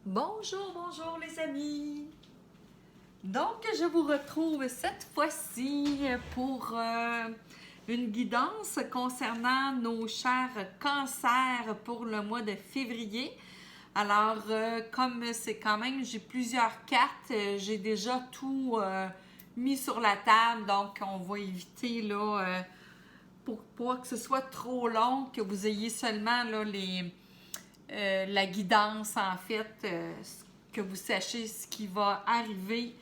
Bonjour, bonjour les amis! Donc, je vous retrouve cette fois-ci pour une guidance concernant nos chers cancers pour le mois de février. Alors, comme c'est quand même, j'ai plusieurs cartes, j'ai déjà tout mis sur la table, donc on va éviter là, pour pas que ce soit trop long, que vous ayez seulement là, la guidance, en fait, que vous sachiez ce qui va arriver,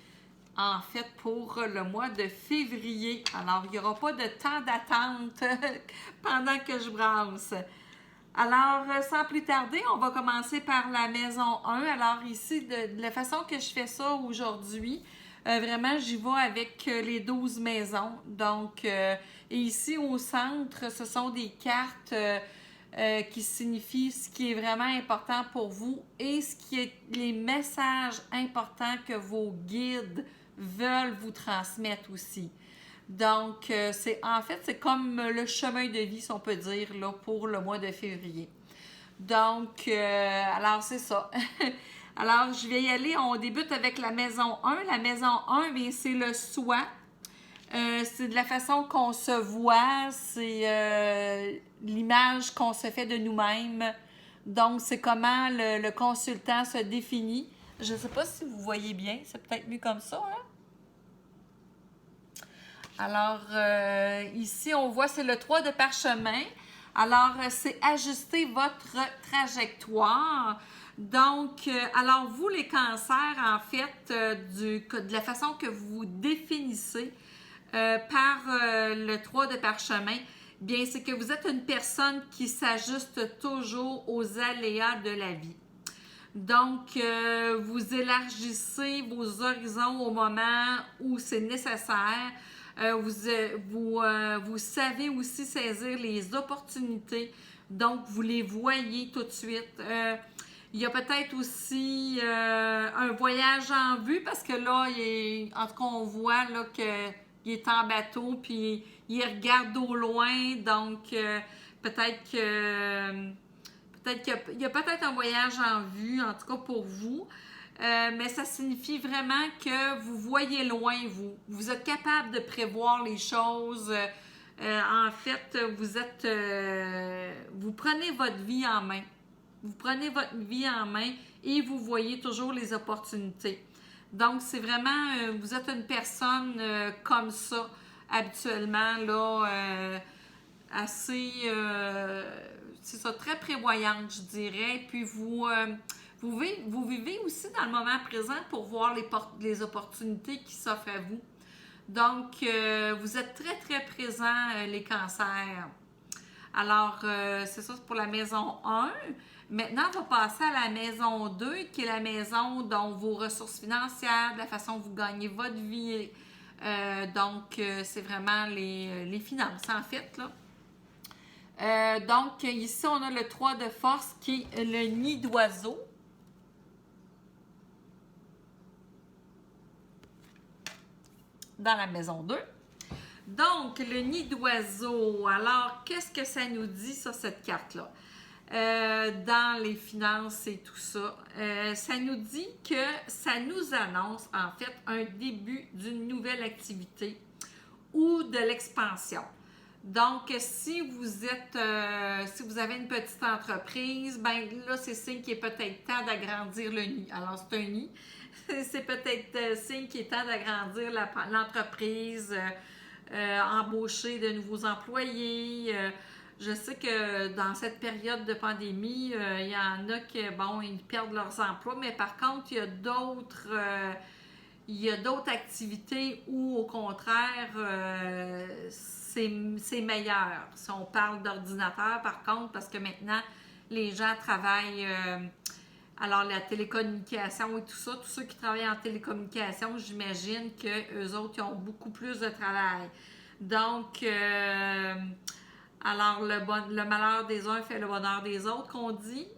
en fait, pour le mois de février. Alors, il n'y aura pas de temps d'attente pendant que je brasse. Alors, sans plus tarder, on va commencer par la maison 1. Alors, ici, de la façon que je fais ça aujourd'hui, vraiment, j'y vais avec les 12 maisons. Donc, et ici, au centre, ce sont des cartes qui signifient ce qui est vraiment important pour vous et ce qui est les messages importants que vos guides veulent vous transmettre aussi. Donc, c'est comme le chemin de vie, si on peut dire, là, pour le mois de février. Donc, alors c'est ça. Alors, je vais y aller. On débute avec la maison 1. La maison 1, bien, c'est le soi. C'est de la façon qu'on se voit, c'est l'image qu'on se fait de nous-mêmes. Donc, c'est comment le consultant se définit. Je ne sais pas si vous voyez bien, c'est peut-être mieux comme ça, hein? Alors, ici, on voit, c'est le 3 de parchemin. Alors, c'est ajuster votre trajectoire. Donc, alors vous, les cancers, en fait, de la façon que vous vous définissez par le 3 de parchemin, bien, c'est que vous êtes une personne qui s'ajuste toujours aux aléas de la vie. Donc, vous élargissez vos horizons au moment où c'est nécessaire. Vous savez aussi saisir les opportunités. Donc, vous les voyez tout de suite. Il y a peut-être aussi un voyage en vue parce que là, en tout cas, on voit là, qu'il est en bateau puis il regarde au loin. Donc, peut-être que peut-être qu'il y a peut-être un voyage en vue, en tout cas pour vous. Mais ça signifie vraiment que vous voyez loin, vous. Vous êtes capable de prévoir les choses. En fait, vous prenez votre vie en main. Vous prenez votre vie en main et vous voyez toujours les opportunités. Donc, c'est vraiment, vous êtes une personne comme ça, habituellement, là, assez, c'est ça, très prévoyante, je dirais. Puis vous vivez aussi dans le moment présent pour voir les opportunités qui s'offrent à vous. Donc, vous êtes très, très présents, les cancers. Alors, c'est ça pour la maison 1. Maintenant, on va passer à la maison 2, qui est la maison dont vos ressources financières, de la façon dont vous gagnez votre vie. Donc, c'est vraiment les finances, en fait, là. Donc, ici, on a le 3 de force qui est le nid d'oiseau. Dans la maison 2. Donc, le nid d'oiseau. Alors, qu'est-ce que ça nous dit sur cette carte-là? Dans les finances et tout ça, ça nous dit que ça nous annonce, en fait, un début d'une nouvelle activité ou de l'expansion. Donc, si vous avez une petite entreprise, ben là, c'est signe qu'il est peut-être temps d'agrandir le nid. Alors, c'est un nid. C'est peut-être signe qu'il est temps d'agrandir l'entreprise, embaucher de nouveaux employés. Je sais que dans cette période de pandémie, il y en a qui, bon, ils perdent leurs emplois, mais par contre, il y a d'autres activités où, au contraire, c'est meilleur. Si on parle d'ordinateur, par contre, parce que maintenant, les gens travaillent, alors la télécommunication et tout ça, tous ceux qui travaillent en télécommunication, j'imagine qu'eux autres, ils ont beaucoup plus de travail. Donc, alors le malheur des uns fait le bonheur des autres, qu'on dit.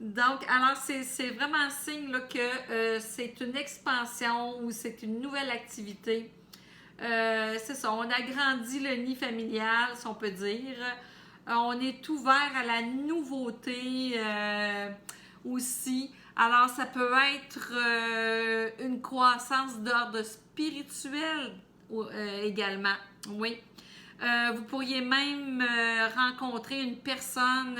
Donc, alors, c'est vraiment signe là, que c'est une expansion ou c'est une nouvelle activité. C'est ça, on agrandit le nid familial, si on peut dire. On est ouvert à la nouveauté. aussi. Alors, ça peut être une croissance d'ordre spirituel également. Oui. Vous pourriez même rencontrer une personne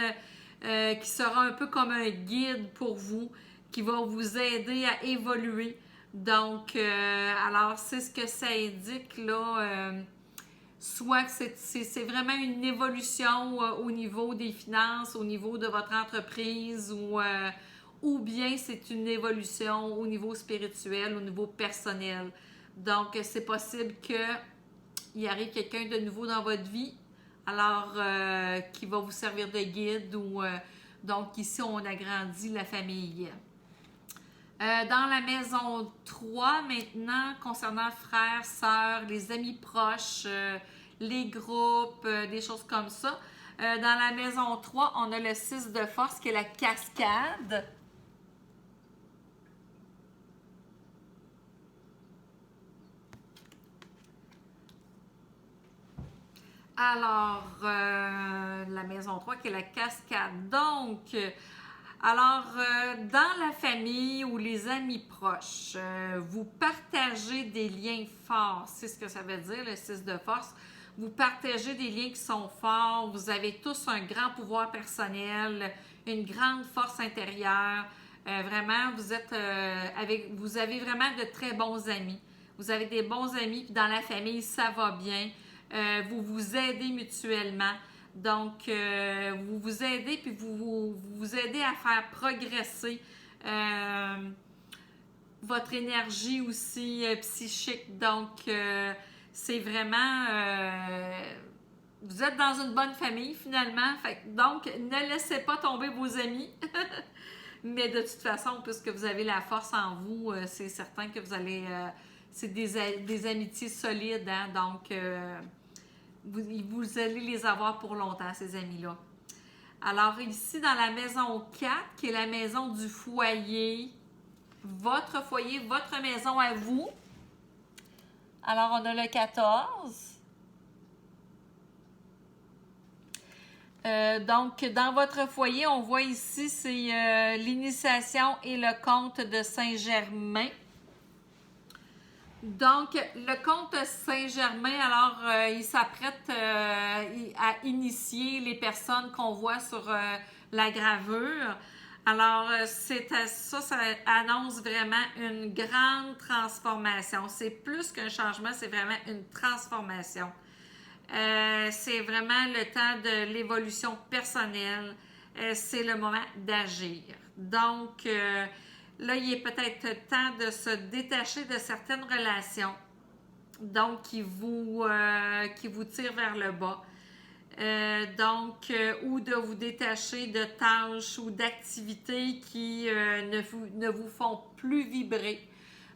qui sera un peu comme un guide pour vous, qui va vous aider à évoluer. Donc, alors, c'est ce que ça indique là. Soit que c'est vraiment une évolution au niveau des finances, au niveau de votre entreprise, ou bien c'est une évolution au niveau spirituel, au niveau personnel. Donc, c'est possible qu'il arrive quelqu'un de nouveau dans votre vie, alors qui va vous servir de guide, donc ici, on agrandit la famille. Dans la maison 3, maintenant, concernant frères, sœurs, les amis proches, les groupes, des choses comme ça. Dans la maison 3, on a le 6 de force qui est la cascade. Alors, la maison 3 qui est la cascade. Donc, dans la famille ou les amis proches, vous partagez des liens forts. C'est ce que ça veut dire, le 6 de force. Vous partagez des liens qui sont forts. Vous avez tous un grand pouvoir personnel, une grande force intérieure. Vraiment, vous avez vraiment de très bons amis. Vous avez des bons amis, puis dans la famille, ça va bien. Vous vous aidez mutuellement. Donc, vous vous aidez, puis vous aidez à faire progresser votre énergie aussi psychique. Donc, c'est vraiment... vous êtes dans une bonne famille, finalement. Donc, ne laissez pas tomber vos amis. Mais de toute façon, puisque vous avez la force en vous, c'est certain que vous allez... c'est des amitiés solides, hein? Donc... vous allez les avoir pour longtemps, ces amis-là. Alors ici, dans la maison 4, qui est la maison du foyer, votre maison à vous. Alors, on a le 14. Donc, dans votre foyer, on voit ici, c'est l'initiation et le conte de Saint-Germain. Donc, le comte Saint-Germain, alors, il s'apprête à initier les personnes qu'on voit sur la gravure. Alors, ça annonce vraiment une grande transformation. C'est plus qu'un changement, c'est vraiment une transformation. C'est vraiment le temps de l'évolution personnelle. C'est le moment d'agir. Donc, là, il est peut-être temps de se détacher de certaines relations, donc qui vous tirent vers le bas. Ou de vous détacher de tâches ou d'activités qui ne vous font plus vibrer.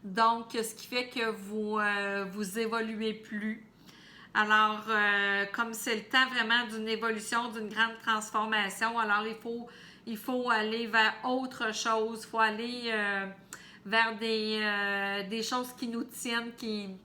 Donc, ce qui fait que vous évoluez plus. Alors, comme c'est le temps vraiment d'une évolution, d'une grande transformation, alors il faut aller vers autre chose, il faut aller vers des choses qui nous tiennent, qui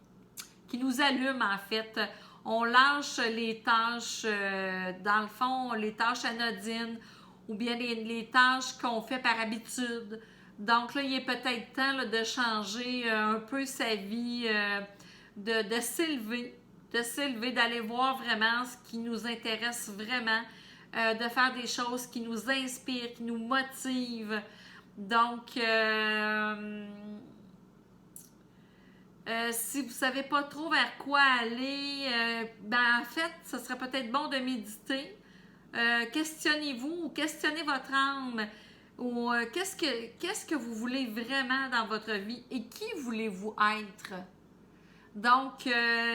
nous allument en fait. On lâche les tâches, dans le fond, les tâches anodines ou bien les tâches qu'on fait par habitude. Donc là, il est peut-être temps là, de changer un peu sa vie, de s'élever, d'aller voir vraiment ce qui nous intéresse vraiment, de faire des choses qui nous inspirent, qui nous motivent. Donc, si vous ne savez pas trop vers quoi aller, en fait, ce serait peut-être bon de méditer. Questionnez-vous ou questionnez votre âme. Ou qu'est-ce que vous voulez vraiment dans votre vie et qui voulez-vous être? Donc,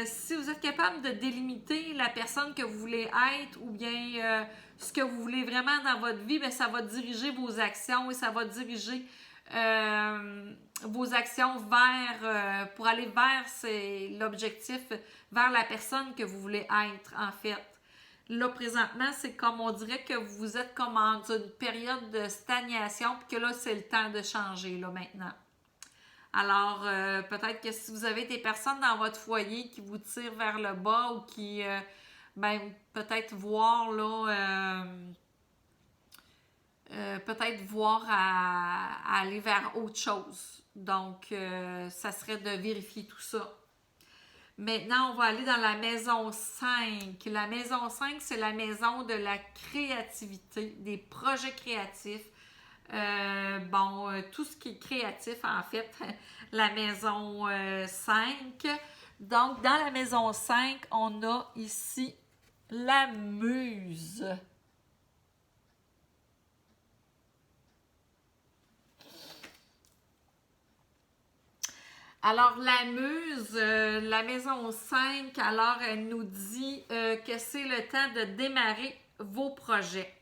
si vous êtes capable de délimiter la personne que vous voulez être ou bien ce que vous voulez vraiment dans votre vie, bien, ça va diriger vos actions et ça va diriger vos actions pour aller vers l'objectif, vers la personne que vous voulez être, en fait. Là, présentement, c'est comme on dirait que vous êtes comme dans une période de stagnation puis que là, c'est le temps de changer, là, maintenant. Alors, peut-être que si vous avez des personnes dans votre foyer qui vous tirent vers le bas ou qui, peut-être voir, là, peut-être voir à aller vers autre chose. Donc, ça serait de vérifier tout ça. Maintenant, on va aller dans la maison 5. La maison 5, c'est la maison de la créativité, des projets créatifs. Tout ce qui est créatif, en fait, la maison 5. Donc, dans la maison 5, on a ici la muse. Alors, la muse, la maison 5, alors elle nous dit que c'est le temps de démarrer vos projets.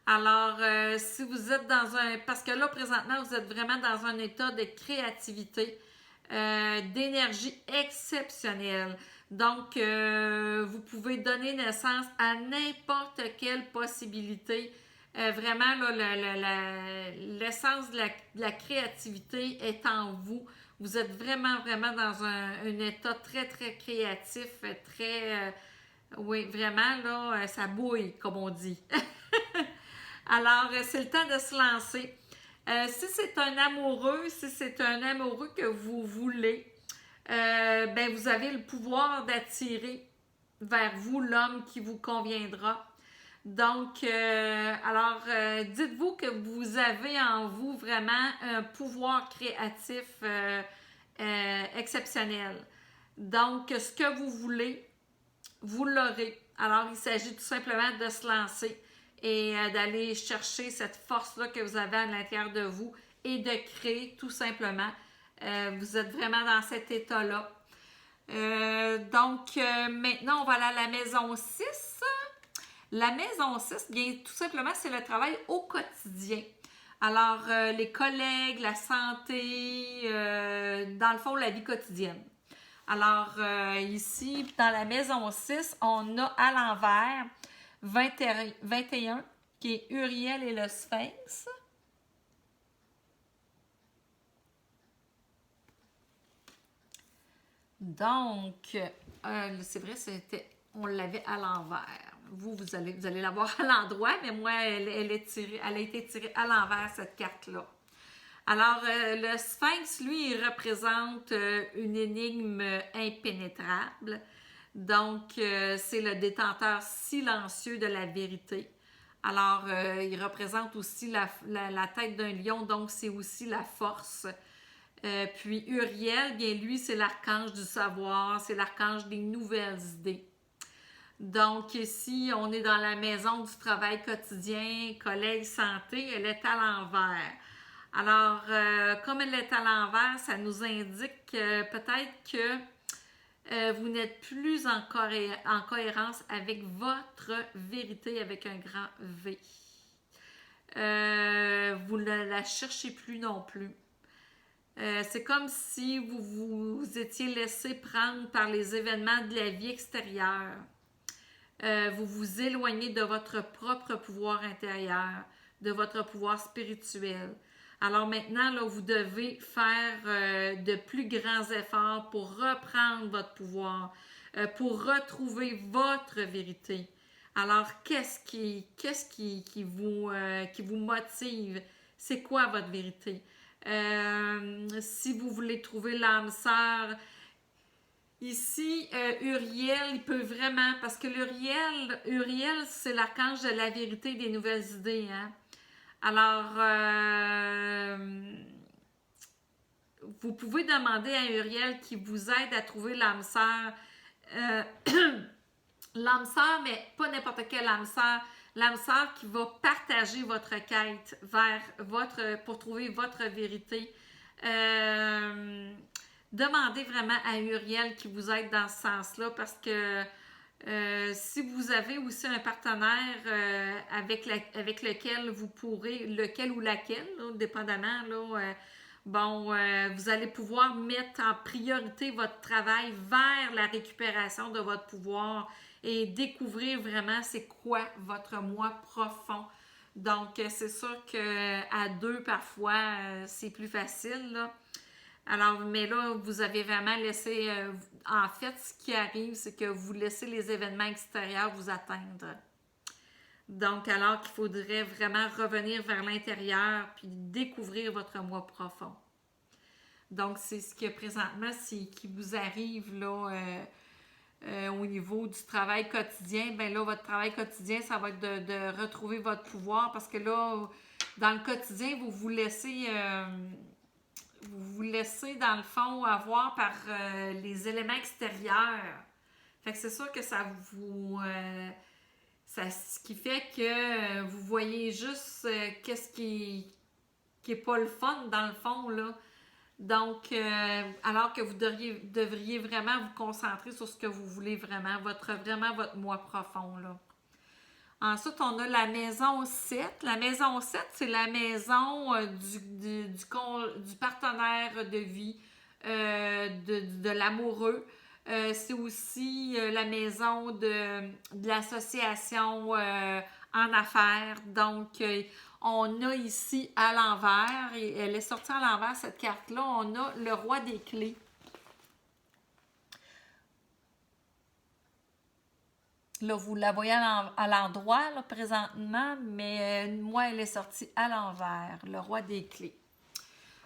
Alors, si vous êtes dans un... Parce que là, présentement, vous êtes vraiment dans un état de créativité, d'énergie exceptionnelle. Donc, vous pouvez donner naissance à n'importe quelle possibilité. Vraiment, là, l'essence de la créativité est en vous. Vous êtes vraiment, vraiment dans un état très, très créatif, très... oui, vraiment, là, ça bouille, comme on dit. Alors, c'est le temps de se lancer. Si c'est un amoureux que vous voulez, vous avez le pouvoir d'attirer vers vous l'homme qui vous conviendra. Donc, dites-vous que vous avez en vous vraiment un pouvoir créatif exceptionnel. Donc, ce que vous voulez, vous l'aurez. Alors, il s'agit tout simplement de se lancer et d'aller chercher cette force-là que vous avez à l'intérieur de vous et de créer tout simplement. Vous êtes vraiment dans cet état-là. Maintenant, on va aller à la maison 6. La maison 6, bien, tout simplement, c'est le travail au quotidien. Alors, les collègues, la santé, dans le fond, la vie quotidienne. Alors, ici, dans la maison 6, on a à l'envers 21, qui est Uriel et le Sphinx. Donc, c'est vrai, on l'avait à l'envers. Vous allez la voir à l'endroit, mais moi, elle a été tirée à l'envers, cette carte-là. Alors, le Sphinx, lui, il représente une énigme impénétrable. Donc, c'est le détenteur silencieux de la vérité. Alors, il représente aussi la tête d'un lion, donc c'est aussi la force. Puis Uriel, bien lui, c'est l'archange du savoir, c'est l'archange des nouvelles idées. Donc ici, on est dans la maison du travail quotidien, collègue santé, elle est à l'envers. Alors, comme elle est à l'envers, ça nous indique peut-être que vous n'êtes plus en cohérence avec votre vérité avec un grand V. Vous ne la cherchez plus non plus. C'est comme si vous vous étiez laissé prendre par les événements de la vie extérieure. Vous vous éloignez de votre propre pouvoir intérieur, de votre pouvoir spirituel. Alors maintenant, là, vous devez faire de plus grands efforts pour reprendre votre pouvoir, pour retrouver votre vérité. Alors, qu'est-ce qui vous motive? C'est quoi votre vérité? Si vous voulez trouver l'âme sœur, ici, Uriel, il peut vraiment, parce que Uriel, c'est l'archange de la vérité des nouvelles idées. Hein? Alors, vous pouvez demander à Uriel qui vous aide à trouver l'âme sœur. L'âme sœur, mais pas n'importe quelle âme sœur. L'âme sœur qui va partager votre quête pour trouver votre vérité. Demandez vraiment à Uriel qui vous aide dans ce sens-là parce que si vous avez aussi un partenaire avec lequel vous pourrez, lequel ou laquelle, là, dépendamment, là, vous allez pouvoir mettre en priorité votre travail vers la récupération de votre pouvoir et découvrir vraiment c'est quoi votre moi profond. Donc, c'est sûr qu'à deux, parfois, c'est plus facile, là. Alors, mais là, vous avez vraiment laissé... en fait, ce qui arrive, c'est que vous laissez les événements extérieurs vous atteindre. Donc, alors qu'il faudrait vraiment revenir vers l'intérieur puis découvrir votre moi profond. Donc, c'est ce que présentement, qui vous arrive là, au niveau du travail quotidien. Bien là, votre travail quotidien, ça va être de retrouver votre pouvoir parce que là, dans le quotidien, vous vous laissez dans le fond avoir par les éléments extérieurs. Fait que c'est sûr que ça vous... ce qui fait que vous voyez juste qu'est-ce qui est pas le fun dans le fond, là. Donc, alors que vous devriez vraiment vous concentrer sur ce que vous voulez vraiment votre moi profond, là. Ensuite, on a la maison 7. La maison 7, c'est la maison du partenaire de vie, de l'amoureux. C'est aussi la maison de l'association en affaires. Donc, on a ici à l'envers, et elle est sortie à l'envers cette carte-là, on a le roi des clés. Là, vous la voyez à l'endroit là, présentement, mais moi, elle est sortie à l'envers, le roi des clés.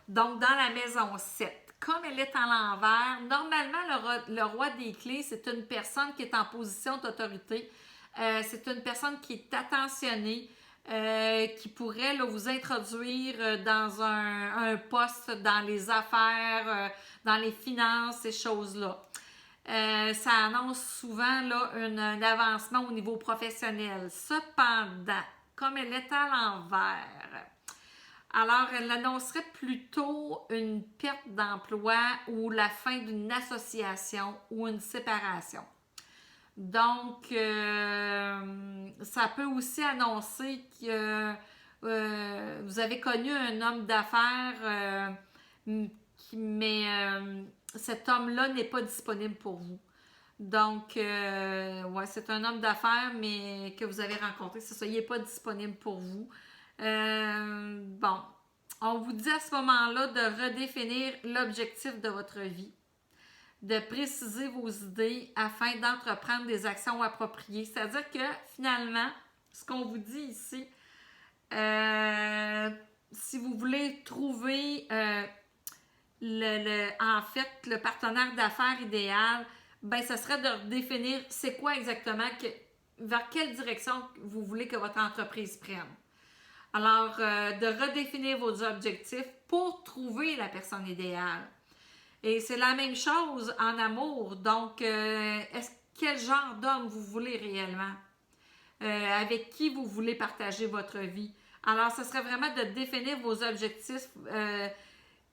Donc, dans la maison 7, comme elle est à l'envers, normalement, le roi des clés, c'est une personne qui est en position d'autorité. C'est une personne qui est attentionnée, qui pourrait là, vous introduire dans un poste dans les affaires, dans les finances, ces choses-là. Ça annonce souvent là, un avancement au niveau professionnel. Cependant, comme elle est à l'envers, alors elle annoncerait plutôt une perte d'emploi ou la fin d'une association ou une séparation. Donc, ça peut aussi annoncer que vous avez connu un homme d'affaires, mais cet homme-là n'est pas disponible pour vous. Donc, ouais, c'est un homme d'affaires, mais que vous avez rencontré, c'est ça, il n'est pas disponible pour vous. Bon, on vous dit à ce moment-là de redéfinir l'objectif de votre vie, de préciser vos idées afin d'entreprendre des actions appropriées. C'est-à-dire que finalement, ce qu'on vous dit ici, si vous voulez trouver en fait le partenaire d'affaires idéal, ben ce serait de définir c'est quoi exactement, vers quelle direction vous voulez que votre entreprise prenne. Alors, de redéfinir vos objectifs pour trouver la personne idéale. Et c'est la même chose en amour. Donc, quel genre d'homme vous voulez réellement? Avec qui vous voulez partager votre vie? Alors, ce serait vraiment de définir vos objectifs,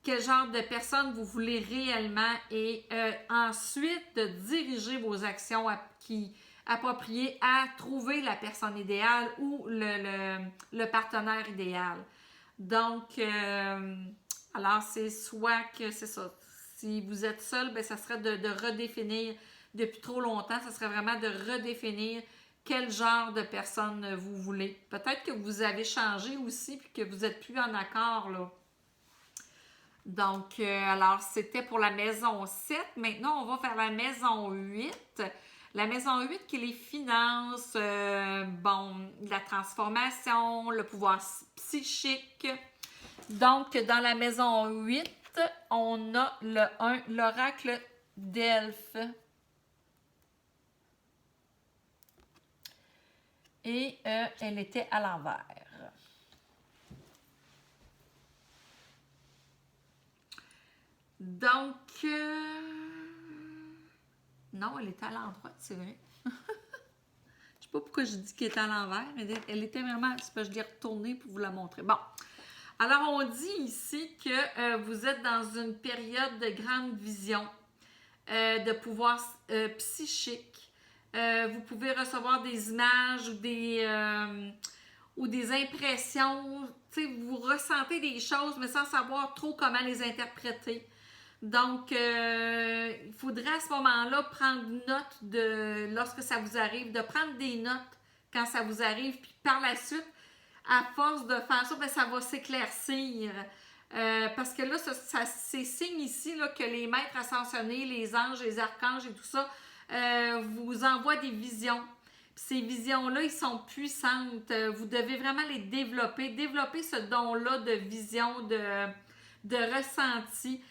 quel genre de personne vous voulez réellement et ensuite de diriger vos actions appropriées à trouver la personne idéale ou le partenaire idéal. Donc, alors c'est soit que c'est ça. Si vous êtes seul, ben, ça serait de redéfinir depuis trop longtemps, ça serait vraiment de redéfinir quel genre de personne vous voulez. Peut-être que vous avez changé aussi puis que vous n'êtes plus en accord, là. Donc, alors, c'était pour la maison 7. Maintenant, on va faire la maison 8. La maison 8 qui est les finances, la transformation, le pouvoir psychique. Donc, dans la maison 8, on a le 1, l'oracle d'Elphes. Et elle était à l'envers. Donc, non, elle était à l'endroit, c'est vrai. Je ne sais pas pourquoi je dis qu'elle était à l'envers. Elle était vraiment, c'est pas, je l'ai retournée pour vous la montrer. Bon, alors on dit ici que vous êtes dans une période de grande vision, de pouvoir psychique. Vous pouvez recevoir des images ou des impressions. Vous ressentez des choses, mais sans savoir trop comment les interpréter. Donc, il faudrait à ce moment-là prendre note lorsque ça vous arrive, de prendre des notes quand ça vous arrive, puis par la suite, à force de faire ça, bien, ça va s'éclaircir. Parce que là, c'est signe ici là, que les maîtres ascensionnés, les anges, les archanges et tout ça, vous envoient des visions. Ces visions-là, ils sont puissantes. Vous devez vraiment les développer. Développer ce don-là de vision, de ressenti,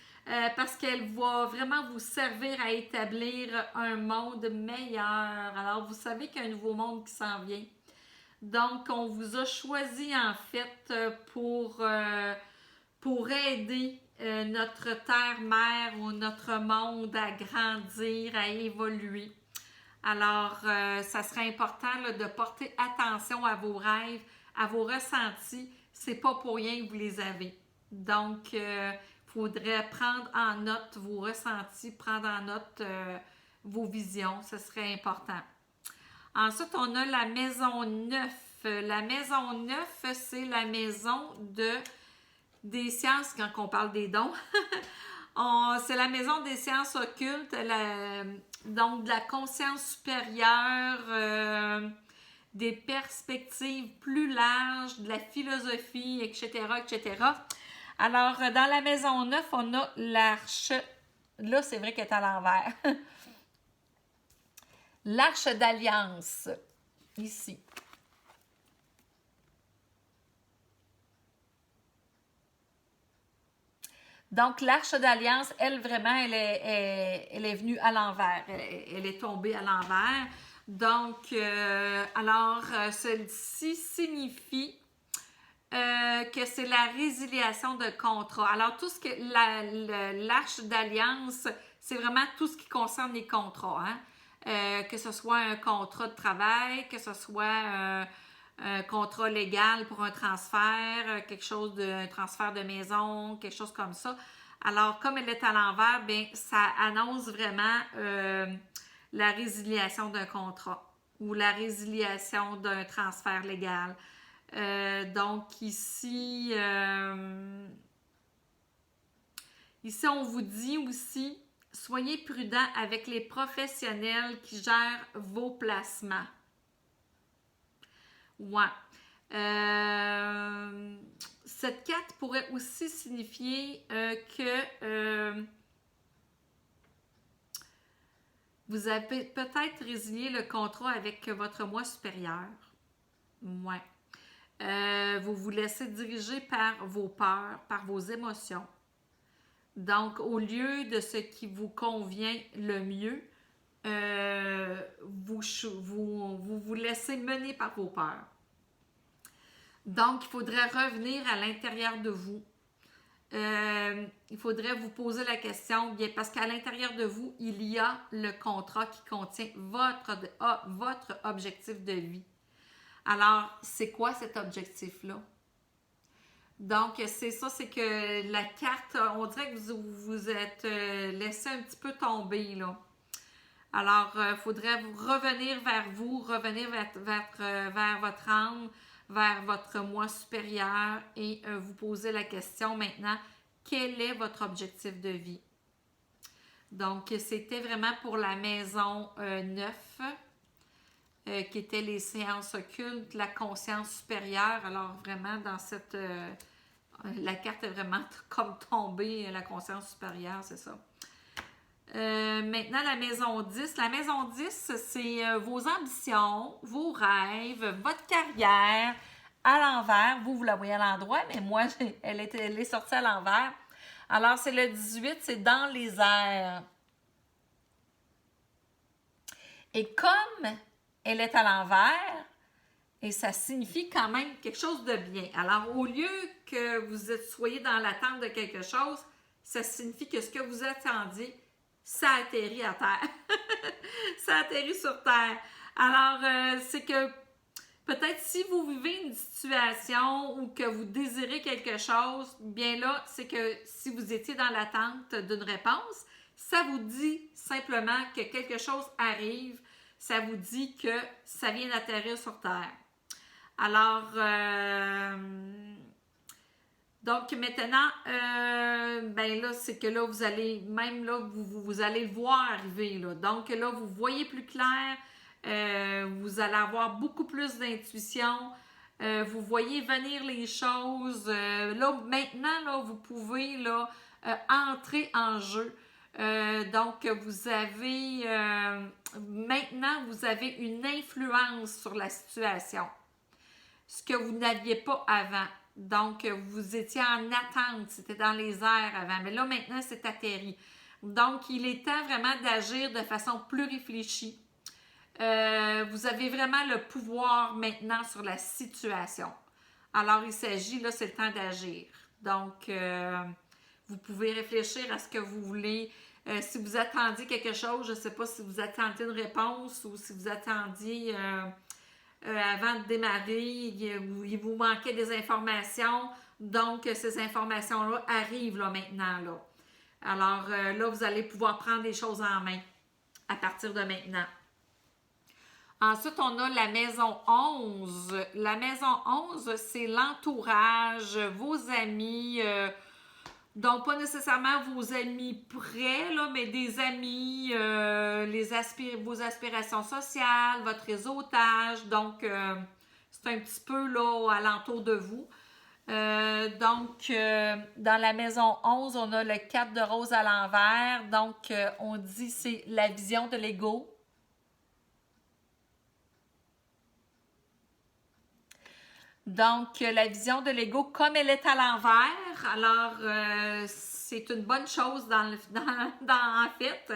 parce qu'elle va vraiment vous servir à établir un monde meilleur. Alors, vous savez qu'il y a un nouveau monde qui s'en vient. Donc, on vous a choisi en fait pour aider notre terre-mère ou notre monde à grandir, à évoluer. Alors, ça serait important là, de porter attention à vos rêves, à vos ressentis. C'est pas pour rien que vous les avez. Donc, il faudrait prendre en note vos ressentis, prendre en note vos visions. Ce serait important. Ensuite, on a la maison 9. La maison 9, c'est la maison des sciences, quand on parle des dons. C'est la maison des sciences occultes, donc de la conscience supérieure, des perspectives plus larges, de la philosophie, etc., etc. Alors, dans la maison 9, on a l'arche. Là, c'est vrai qu'elle est à l'envers. L'arche d'alliance, ici. Donc, l'arche d'alliance, elle, vraiment, elle est venue à l'envers. Elle est tombée à l'envers. Donc, celle-ci signifie que c'est la résiliation de contrat. Alors, tout ce que l'arche d'alliance, c'est vraiment tout ce qui concerne les contrats. Hein? Que ce soit un contrat de travail, que ce soit un contrat légal pour un transfert, un transfert de maison, quelque chose comme ça. Alors, comme elle est à l'envers, bien, ça annonce vraiment la résiliation d'un contrat ou la résiliation d'un transfert légal. Donc, ici, on vous dit aussi, soyez prudent avec les professionnels qui gèrent vos placements. Ouais. Cette carte pourrait aussi signifier que vous avez peut-être résilié le contrat avec votre moi supérieur. Ouais. Vous vous laissez diriger par vos peurs, par vos émotions. Donc, au lieu de ce qui vous convient le mieux, vous laissez mener par vos peurs. Donc, il faudrait revenir à l'intérieur de vous. Il faudrait vous poser la question, bien, parce qu'à l'intérieur de vous, il y a le contrat qui contient votre objectif de vie. Alors, c'est quoi cet objectif-là? Donc, c'est ça, c'est que la carte, on dirait que vous vous êtes laissé un petit peu tomber, là. Alors, il faudrait vous revenir vers vous, revenir vers votre âme, vers votre moi supérieur et vous poser la question maintenant, quel est votre objectif de vie? Donc, c'était vraiment pour la maison 9, qui était les séances occultes, la conscience supérieure. Alors, vraiment, dans cette... la carte est vraiment comme tombée, la conscience supérieure, c'est ça. Maintenant, la maison 10. La maison 10, c'est vos ambitions, vos rêves, votre carrière à l'envers. Vous la voyez à l'endroit, mais moi, elle est sortie à l'envers. Alors, c'est le 18, c'est dans les airs. Et comme elle est à l'envers, et ça signifie quand même quelque chose de bien. Alors, au lieu que vous soyez dans l'attente de quelque chose, ça signifie que ce que vous attendiez, ça atterrit à terre. Ça atterrit sur terre. Alors, c'est que peut-être si vous vivez une situation ou que vous désirez quelque chose, bien là, c'est que si vous étiez dans l'attente d'une réponse, ça vous dit simplement que quelque chose arrive. Ça vous dit que ça vient d'atterrir sur terre. Alors, donc maintenant, ben là, c'est que là, vous allez, même là, vous allez le voir arriver, là. Donc là, vous voyez plus clair, vous allez avoir beaucoup plus d'intuition, vous voyez venir les choses. Là, maintenant, là, vous pouvez, là, entrer en jeu. Donc, vous avez maintenant, vous avez une influence sur la situation, ce que vous n'aviez pas avant. Donc, vous étiez en attente, c'était dans les airs avant, mais là, maintenant, c'est atterri. Donc, il est temps vraiment d'agir de façon plus réfléchie. Vous avez vraiment le pouvoir maintenant sur la situation. Alors, il s'agit, là, c'est le temps d'agir. Donc, vous pouvez réfléchir à ce que vous voulez. Si vous attendiez quelque chose, je ne sais pas si vous attendiez une réponse ou si vous attendiez avant de démarrer, il vous manquait des informations. Donc, ces informations-là arrivent là, maintenant. Là. Alors, là, vous allez pouvoir prendre des choses en main à partir de maintenant. Ensuite, on a la maison 11. La maison 11, c'est l'entourage, vos amis, donc pas nécessairement vos amis près, là, mais des amis, vos aspirations sociales, votre réseautage. Donc, c'est un petit peu là alentour de vous. Donc, dans la maison 11, on a le 4 de rose à l'envers. Donc, on dit c'est la vision de l'ego. Donc, la vision de l'ego, comme elle est à l'envers, alors c'est une bonne chose en fait.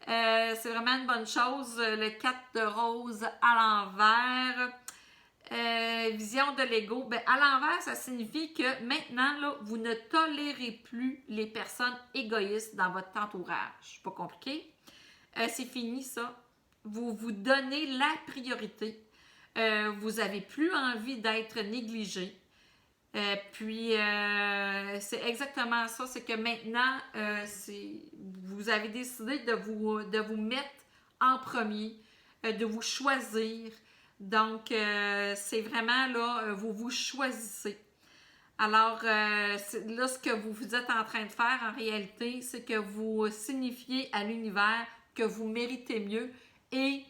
C'est vraiment une bonne chose. Le 4 de rose à l'envers. Vision de l'ego. Ben, à l'envers, ça signifie que maintenant, là, vous ne tolérez plus les personnes égoïstes dans votre entourage. Pas compliqué. C'est fini, ça. Vous vous donnez la priorité. Vous n'avez plus envie d'être négligé. Puis, c'est exactement ça. C'est que maintenant, vous avez décidé de vous mettre en premier, de vous choisir. Donc, c'est vraiment là, vous choisissez. Alors, là, ce que vous êtes en train de faire en réalité, c'est que vous signifiez à l'univers que vous méritez mieux et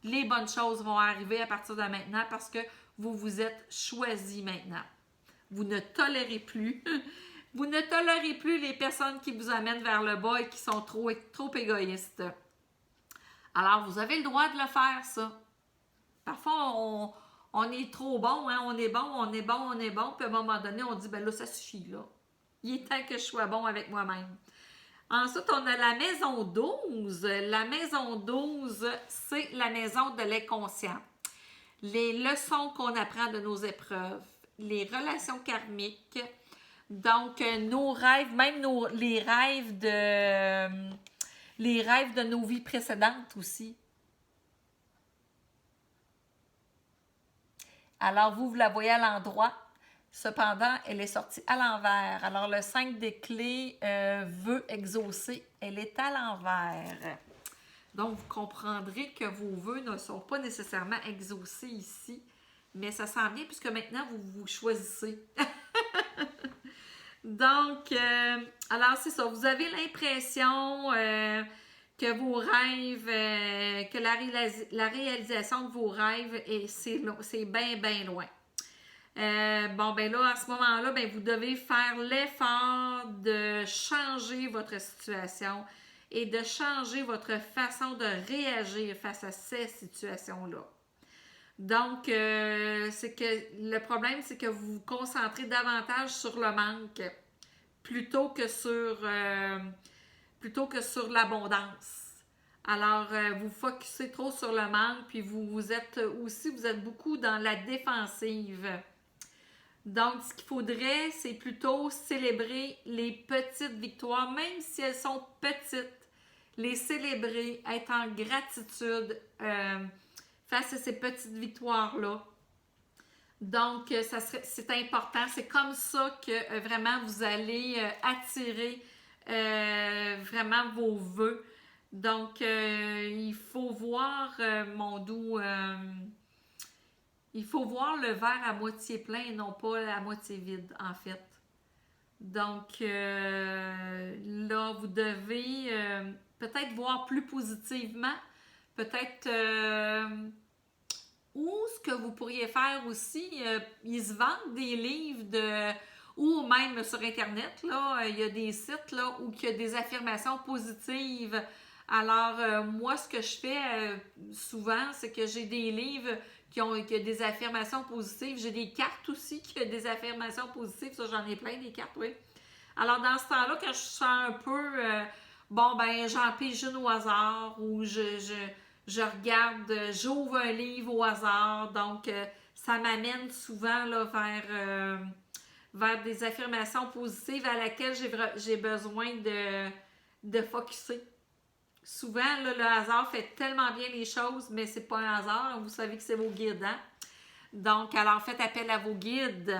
les bonnes choses vont arriver à partir de maintenant parce que vous vous êtes choisi maintenant. Vous ne tolérez plus. Vous ne tolérez plus les personnes qui vous amènent vers le bas et qui sont trop égoïstes. Alors, vous avez le droit de le faire, ça. Parfois, on est trop bon, hein? On est bon, puis à un moment donné, on dit, ben là, ça suffit, là. Il est temps que je sois bon avec moi-même. Ensuite, on a la maison 12. La maison 12, c'est la maison de l'inconscient. Les leçons qu'on apprend de nos épreuves, les relations karmiques, donc nos rêves, même les rêves de nos vies précédentes aussi. Alors, vous la voyez à l'endroit. Cependant, elle est sortie à l'envers. Alors, le 5 des clés veut exaucer. Elle est à l'envers. Donc, vous comprendrez que vos vœux ne sont pas nécessairement exaucés ici. Mais ça s'en vient puisque maintenant, vous vous choisissez. Donc, alors c'est ça. Vous avez l'impression que vos rêves, que la réalisation de vos rêves, c'est bien, bien loin. Bon, ben là, à ce moment-là, ben, vous devez faire l'effort de changer votre situation et de changer votre façon de réagir face à ces situations-là. Donc, c'est que le problème, c'est que vous vous concentrez davantage sur le manque plutôt que sur l'abondance. Alors, vous focussez trop sur le manque, puis vous êtes beaucoup dans la défensive. Donc, ce qu'il faudrait, c'est plutôt célébrer les petites victoires, même si elles sont petites. Les célébrer, être en gratitude face à ces petites victoires-là. Donc, c'est important. C'est comme ça que vraiment vous allez attirer vraiment vos vœux. Donc, il faut voir, mon doux... il faut voir le verre à moitié plein et non pas à moitié vide, en fait. Donc, là, vous devez peut-être voir plus positivement, peut-être ou ce que vous pourriez faire aussi, ils se vendent des livres ou même sur Internet, là, il y a des sites là, où il y a des affirmations positives. Alors, moi, ce que je fais souvent, c'est que j'ai des livres qui ont des affirmations positives. J'ai des cartes aussi qui ont des affirmations positives. Ça, j'en ai plein des cartes, oui. Alors, dans ce temps-là, quand je sens un peu, bon, ben, j'en pige une au hasard ou je regarde, j'ouvre un livre au hasard. Donc, ça m'amène souvent là, vers des affirmations positives à laquelle j'ai besoin de focusser. Souvent, là, le hasard fait tellement bien les choses, mais c'est pas un hasard. Vous savez que c'est vos guides, hein? Donc, alors faites appel à vos guides.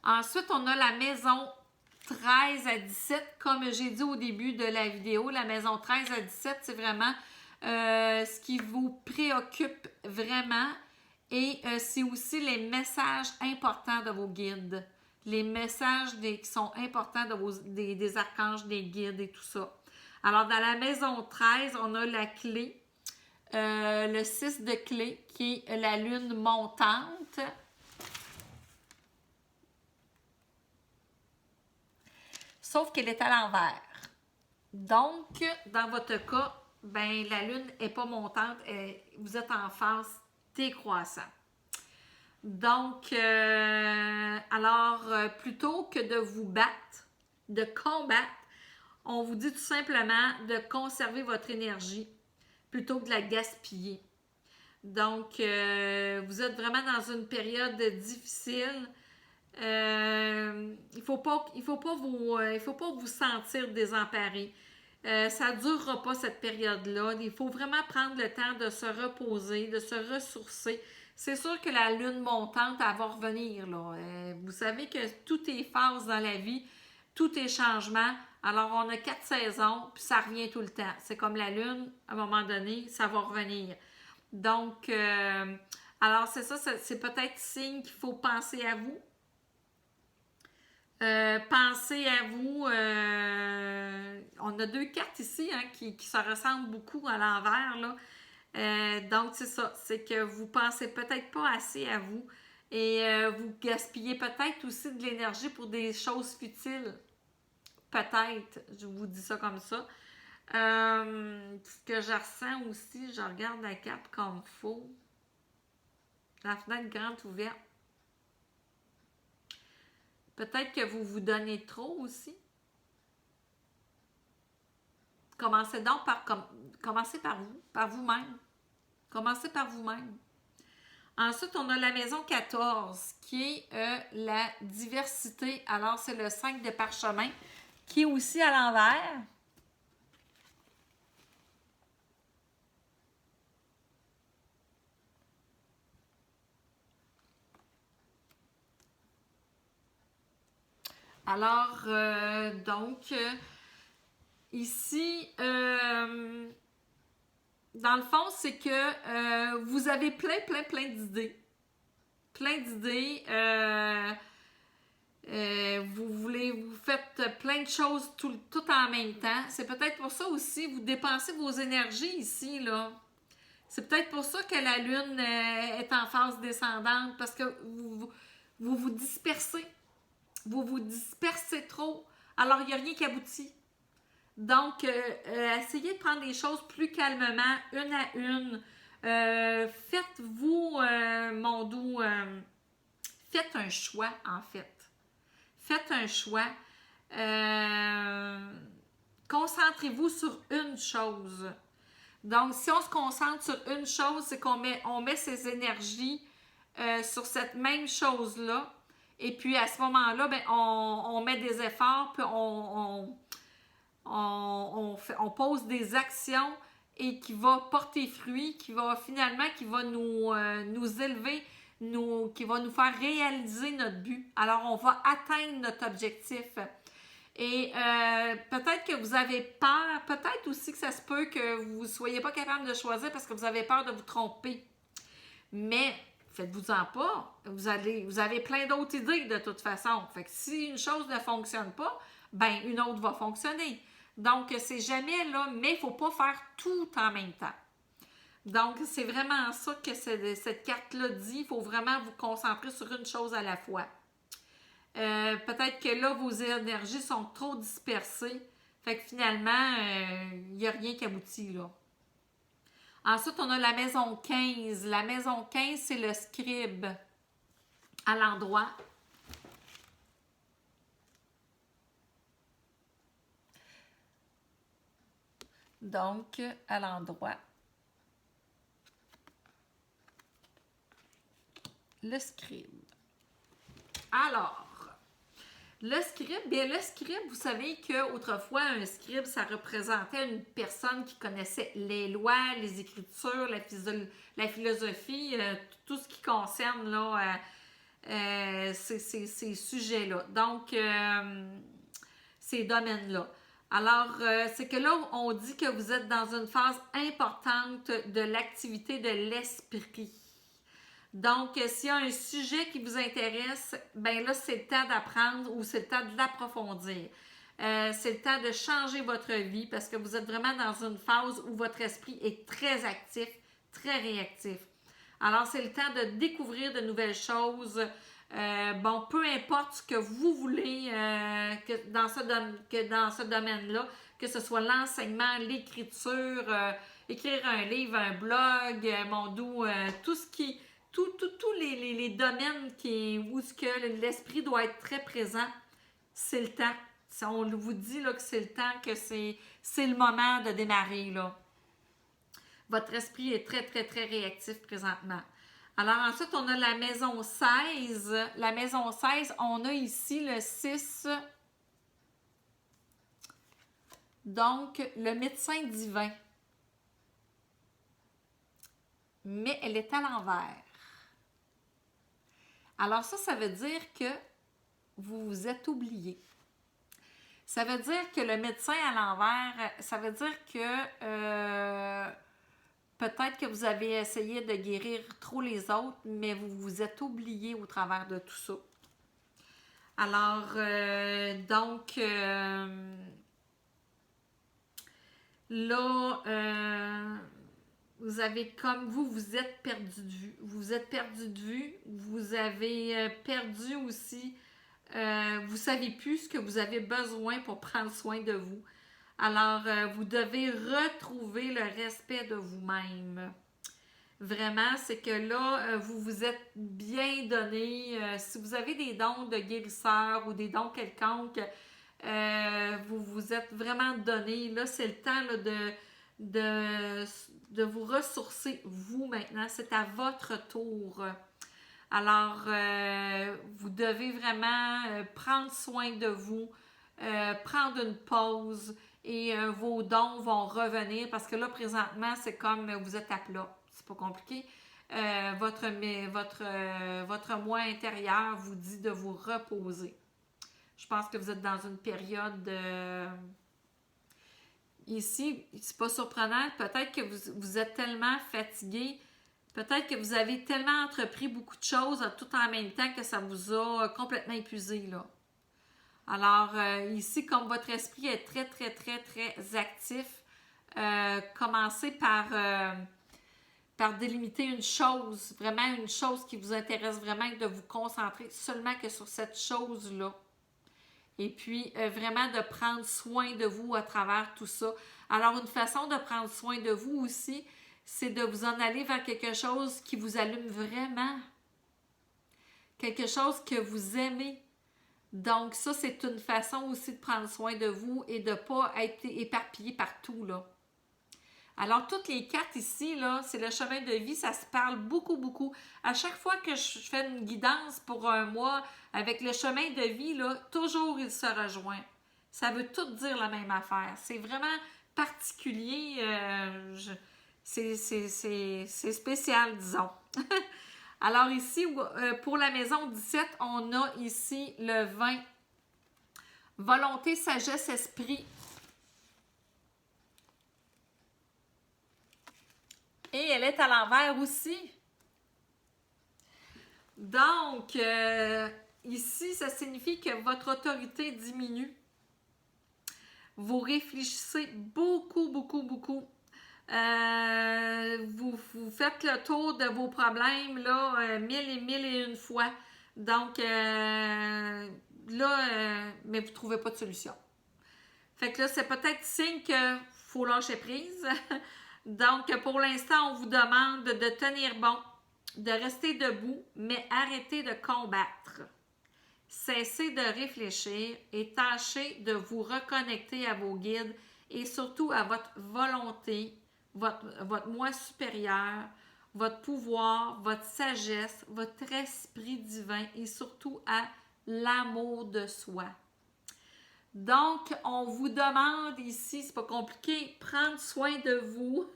Ensuite, on a la maison 13 à 17. Comme j'ai dit au début de la vidéo, la maison 13 à 17, c'est vraiment ce qui vous préoccupe vraiment. Et c'est aussi les messages importants de vos guides. Les messages qui sont importants des archanges, des guides et tout ça. Alors, dans la maison 13, on a la clé, le 6 de clé, qui est la lune montante. Sauf qu'elle est à l'envers. Donc, dans votre cas, ben, la lune n'est pas montante, vous êtes en phase décroissant. Donc, plutôt que de vous battre, de combattre, on vous dit tout simplement de conserver votre énergie plutôt que de la gaspiller. Donc, vous êtes vraiment dans une période difficile. Il ne faut pas vous sentir désemparé. Ça ne durera pas cette période-là. Il faut vraiment prendre le temps de se reposer, de se ressourcer. C'est sûr que la lune montante, elle va revenir, là. Vous savez que tout est phase dans la vie, tout est changement. Alors, on a 4 saisons, puis ça revient tout le temps. C'est comme la lune, à un moment donné, ça va revenir. Donc, alors c'est ça, c'est peut-être signe qu'il faut penser à vous. Pensez à vous. On a 2 cartes ici hein, qui se ressemblent beaucoup à l'envers, là. Donc, c'est ça, c'est que vous pensez peut-être pas assez à vous et vous gaspillez peut-être aussi de l'énergie pour des choses futiles. Peut-être, je vous dis ça comme ça. Ce que je ressens aussi, je regarde la carte comme faux. La fenêtre grande ouverte. Peut-être que vous vous donnez trop aussi. Commencez donc commencez par vous, par vous-même. Commencez par vous-même. Ensuite, on a la maison 14 qui est la diversité. Alors, c'est le 5 de parchemin qui est aussi à l'envers. Alors, ici, dans le fond, c'est que vous avez plein d'idées. Plein d'idées. Vous faites plein de choses tout en même temps. C'est peut-être pour ça aussi, vous dépensez vos énergies ici, là. C'est peut-être pour ça que la Lune est en phase descendante, parce que vous dispersez. Vous vous dispersez trop. Alors, il n'y a rien qui aboutit. Donc, essayez de prendre les choses plus calmement, une à une. Faites-vous, mon doux, faites un choix, en fait. Faites un choix. Concentrez-vous sur une chose. Donc, si on se concentre sur une chose, c'est qu'on met ses énergies sur cette même chose-là. Et puis, à ce moment-là, ben, on met des efforts, puis on pose des actions et qui va porter fruit, qui va nous élever, qui va nous faire réaliser notre but. Alors, on va atteindre notre objectif. Et peut-être que vous avez peur, peut-être aussi que ça se peut que vous ne soyez pas capable de choisir parce que vous avez peur de vous tromper. Mais faites-vous-en pas. Vous avez plein d'autres idées de toute façon. Fait que si une chose ne fonctionne pas, ben une autre va fonctionner. Donc, c'est jamais là, mais il ne faut pas faire tout en même temps. Donc, c'est vraiment ça que cette carte-là dit. Il faut vraiment vous concentrer sur une chose à la fois. Peut-être que là, vos énergies sont trop dispersées. Fait que finalement, il n'y a rien qui aboutit, là. Ensuite, on a la maison 15. La maison 15, c'est le scribe à l'endroit. Donc, à l'endroit. Le scribe. Alors, le scribe, bien le scribe, vous savez qu'autrefois, un scribe, ça représentait une personne qui connaissait les lois, les écritures, la philosophie, tout ce qui concerne là, ces sujets-là. Donc, ces domaines-là. Alors, c'est que là, on dit que vous êtes dans une phase importante de l'activité de l'esprit. Donc, s'il y a un sujet qui vous intéresse, ben là, c'est le temps d'apprendre ou c'est le temps de l'approfondir. C'est le temps de changer votre vie parce que vous êtes vraiment dans une phase où votre esprit est très actif, très réactif. Alors, c'est le temps de découvrir de nouvelles choses. Bon, peu importe ce que vous voulez que dans ce domaine-là, que ce soit l'enseignement, l'écriture, écrire un livre, un blog, tout ce qui... Tous les domaines où l'esprit doit être très présent, c'est le temps. On vous dit là, que c'est le temps, que c'est le moment de démarrer. Là. Votre esprit est très, très, très réactif présentement. Alors ensuite, on a la maison 16. La maison 16, on a ici le 6. Donc, le médecin divin. Mais elle est à l'envers. Alors ça veut dire que vous vous êtes oublié. Ça veut dire que le médecin à l'envers, ça veut dire que peut-être que vous avez essayé de guérir trop les autres, mais vous vous êtes oublié au travers de tout ça. Alors, là, vous avez comme vous êtes perdu de vue. Vous êtes perdu de vue. Vous avez perdu aussi. Vous ne savez plus ce que vous avez besoin pour prendre soin de vous. Alors, vous devez retrouver le respect de vous-même. Vraiment, c'est que là, vous vous êtes bien donné. Si vous avez des dons de guérisseur ou des dons quelconques, vous vous êtes vraiment donné. Là, c'est le temps là, de vous ressourcer, vous, maintenant. C'est à votre tour. Alors, vous devez vraiment prendre soin de vous, prendre une pause et vos dons vont revenir parce que là, présentement, c'est comme vous êtes à plat. C'est pas compliqué. Votre moi intérieur vous dit de vous reposer. Je pense que vous êtes dans une période... Ici, c'est pas surprenant. Peut-être que vous êtes tellement fatigué. Peut-être que vous avez tellement entrepris beaucoup de choses tout en même temps que ça vous a complètement épuisé, là. Alors, ici, comme votre esprit est très, très, très, très actif, commencez par délimiter une chose, vraiment une chose qui vous intéresse vraiment et de vous concentrer seulement que sur cette chose-là. Et puis, vraiment de prendre soin de vous à travers tout ça. Alors, une façon de prendre soin de vous aussi, c'est de vous en aller vers quelque chose qui vous allume vraiment. Quelque chose que vous aimez. Donc, ça, c'est une façon aussi de prendre soin de vous et de ne pas être éparpillé partout, là. Alors, toutes les cartes ici, là, c'est le chemin de vie, ça se parle beaucoup, beaucoup. À chaque fois que je fais une guidance pour un mois avec le chemin de vie, là, toujours il se rejoint. Ça veut tout dire la même affaire. C'est vraiment particulier. C'est spécial, disons. Alors ici, pour la maison 17, on a ici le 20. Volonté, sagesse, esprit. Et elle est à l'envers aussi. Donc, ici, ça signifie que votre autorité diminue. Vous réfléchissez beaucoup, beaucoup, beaucoup. Vous faites le tour de vos problèmes là, 1000 et 1001 fois. Donc, mais vous ne trouvez pas de solution. Fait que là, c'est peut-être signe qu'il faut lâcher prise. Donc, pour l'instant, on vous demande de tenir bon, de rester debout, mais arrêtez de combattre. Cessez de réfléchir et tâchez de vous reconnecter à vos guides et surtout à votre volonté, votre moi supérieur, votre pouvoir, votre sagesse, votre esprit divin et surtout à l'amour de soi. Donc, on vous demande ici, c'est pas compliqué, prendre soin de vous.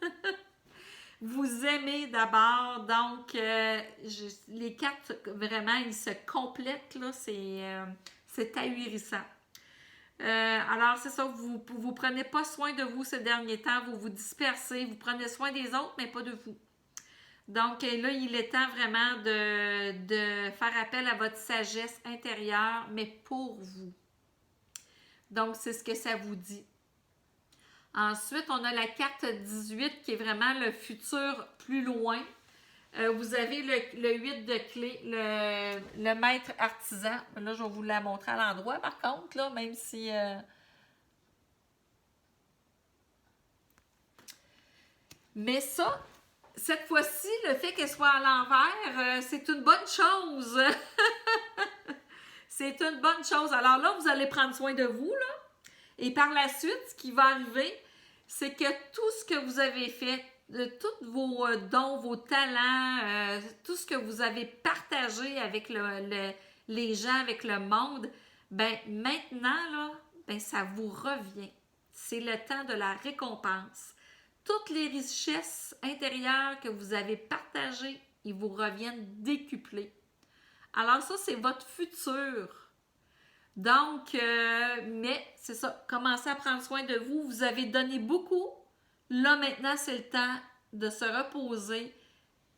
Vous aimez d'abord, donc les cartes, vraiment, ils se complètent, là, c'est ahurissant. Alors, c'est ça, vous ne prenez pas soin de vous ces derniers temps, vous vous dispersez, vous prenez soin des autres, mais pas de vous. Donc, là, il est temps vraiment de faire appel à votre sagesse intérieure, mais pour vous. Donc, c'est ce que ça vous dit. Ensuite, on a la carte 18 qui est vraiment le futur plus loin. Vous avez le 8 de clé, le maître artisan. Là, je vais vous la montrer à l'endroit par contre, là, même si... Mais ça, cette fois-ci, le fait qu'elle soit à l'envers, c'est une bonne chose. C'est une bonne chose. Alors là, vous allez prendre soin de vous, là. Et par la suite, ce qui va arriver, c'est que tout ce que vous avez fait, tous vos dons, vos talents, tout ce que vous avez partagé avec les gens, avec le monde, ben maintenant, là, ben ça vous revient. C'est le temps de la récompense. Toutes les richesses intérieures que vous avez partagées, ils vous reviennent décuplés. Alors ça, c'est votre futur. Donc, mais c'est ça, commencez à prendre soin de vous. Vous avez donné beaucoup. Là, maintenant, c'est le temps de se reposer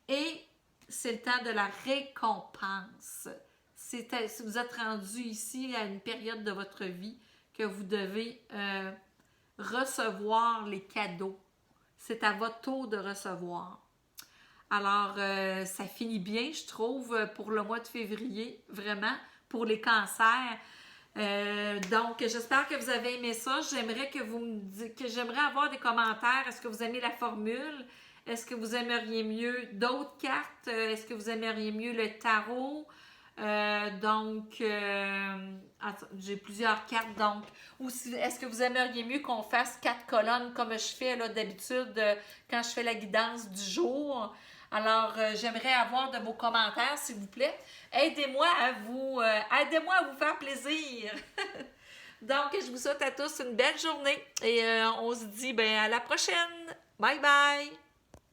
et c'est le temps de la récompense. Si vous êtes rendu ici à une période de votre vie que vous devez recevoir les cadeaux. C'est à votre tour de recevoir. Alors, ça finit bien, je trouve, pour le mois de février, vraiment, pour les cancers. Donc, j'espère que vous avez aimé ça. J'aimerais j'aimerais avoir des commentaires. Est-ce que vous aimez la formule? Est-ce que vous aimeriez mieux d'autres cartes? Est-ce que vous aimeriez mieux le tarot? J'ai plusieurs cartes, donc. Ou est-ce que vous aimeriez mieux qu'on fasse 4 colonnes comme je fais là d'habitude quand je fais la guidance du jour? Alors, j'aimerais avoir de vos commentaires, s'il vous plaît. Aidez-moi à vous faire plaisir. Donc, je vous souhaite à tous une belle journée et on se dit à la prochaine. Bye bye!